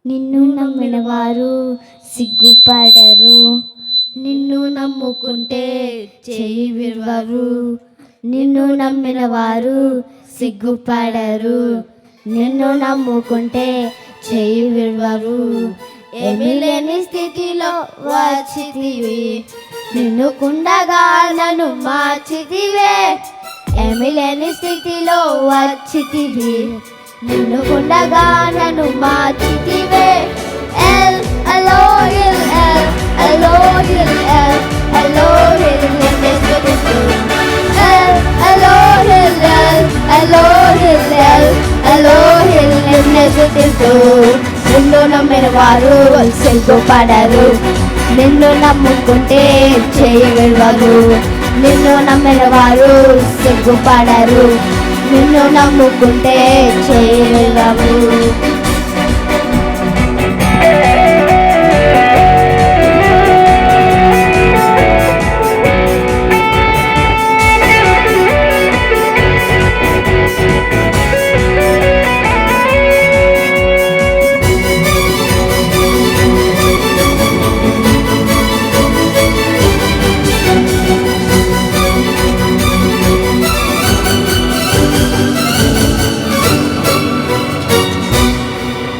నిన్ను నమ్మిన వారు సిగ్గుపడరు, నిన్ను నమ్ముకుంటే చేయి విడవరు. నిన్ను నమ్మిన వారు సిగ్గుపడరు, నిన్ను నమ్ముకుంటే చేయి విడవరు. ఏమీ లేని స్థితిలో వచ్చితివి, నిన్ను కుండగా నన్ను మార్చితివే. ఏమీ లేని స్థితిలో వచ్చితివి, నిన్ను కుండగా నన్ను మార్చితివే. ఎల్ ఎలోహిల్ ఎల్ ఎలోహిల్ ఎల్ ఎలోహిల్ నిన్ను స్తుతిస్తూ. ఎల్ ఎలోహిల్ ఎల్ ఎలోహిల్ ఎల్ ఎలోహిల్ నిన్ను స్తుతిస్తూ. నిన్ను నమ్మిన వారు సిగ్గుపడరు, నిన్ను నమ్ముకుంటే చేయి విడవరు. నిన్ను నమ్మిన వారు సిగ్గుపడరు, నిన్ను నమ్ముకుంటే చేయి విడవరు.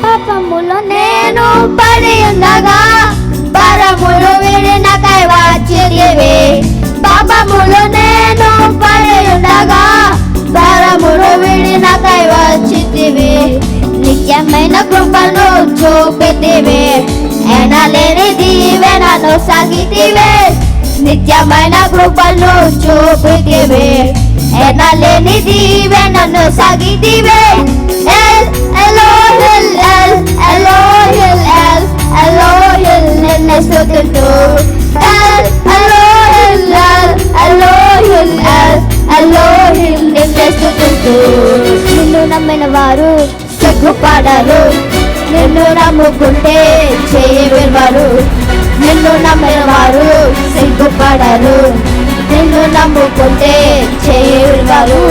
పాపములో నేను పడి ఉండగా పరములు విడినకై వచ్చితివి. పాపములో నేను పడి ఉండగా పరములు విడినకై వచ్చితివి. నిత్యమైన కృపను చూపితివి, ఎనలేని దీవెనను సాగితివి. నిత్యమైన కృపను చూపితివి, ఎనలేని దీవెనను సాగితివి. ఎల్ ఎలోహిల్ ఎల్ ఎలోహిల్ ఎల్ ఎలోహిల్ నిన్ను స్తుతిస్తూ. ఎల్ ఎలోహిల్ ఎల్ ఎలోహిల్ ఎల్ ఎలోహిల్ నిన్ను స్తుతిస్తూ. నిన్ను నమ్మిన వారు సిగ్గుపడరు, నిన్ను నమ్ముకుంటే చేయి విడవరు. నిన్ను నమ్మిన వారు సిగ్గుపడరు, నిన్ను నమ్ముకుంటే చేయి విడవరు.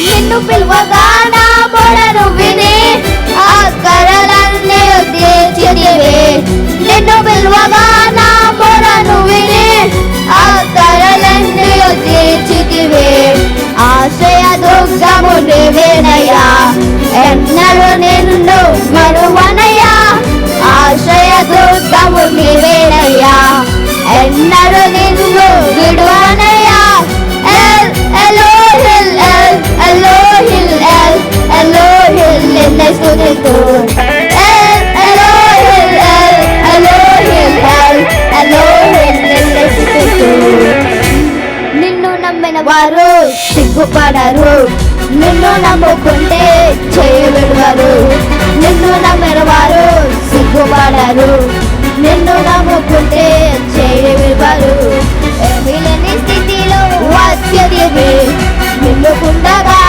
నిన్ను పిలువగా నా మొరను విని ఆకరలన్నీ తీర్చితివి. నిన్ను పిలువగా నా మొరను విని ఆకరలన్నీ తీర్చితివి. ఆశ్రయ దుర్గము నీవేనయ్యా, ఎన్నడూ నిన్ను మరువనయ్యా. ఆశ్రయ దుర్గము నీవేనయ్యా, ఎన్నడూ నిన్ను విడువనయ్యా. ఎల్ ఎలోహిల్ ఎల్ ఎలోహిల్ ఎల్ ఎలోహిల్ నిన్ను స్తుతిస్తూ. ఎల్ ఎలోహిల్ ఎల్ ఎలోహిల్ ఎల్ ఎలోహిల్ నిన్ను స్తుతిస్తూ. నిన్ను నమ్మిన వారు సిగ్గుపడరు, నిన్ను నమ్ముకుంటే చేయి విడవరు. నిన్ను నమ్మిన వారు సిగ్గుపడరు, నిన్ను నమ్ముకుంటే చేయి విడవరు. ఏమీ లేని స్థితిలో వచ్చితివి, నిన్ను కుండగా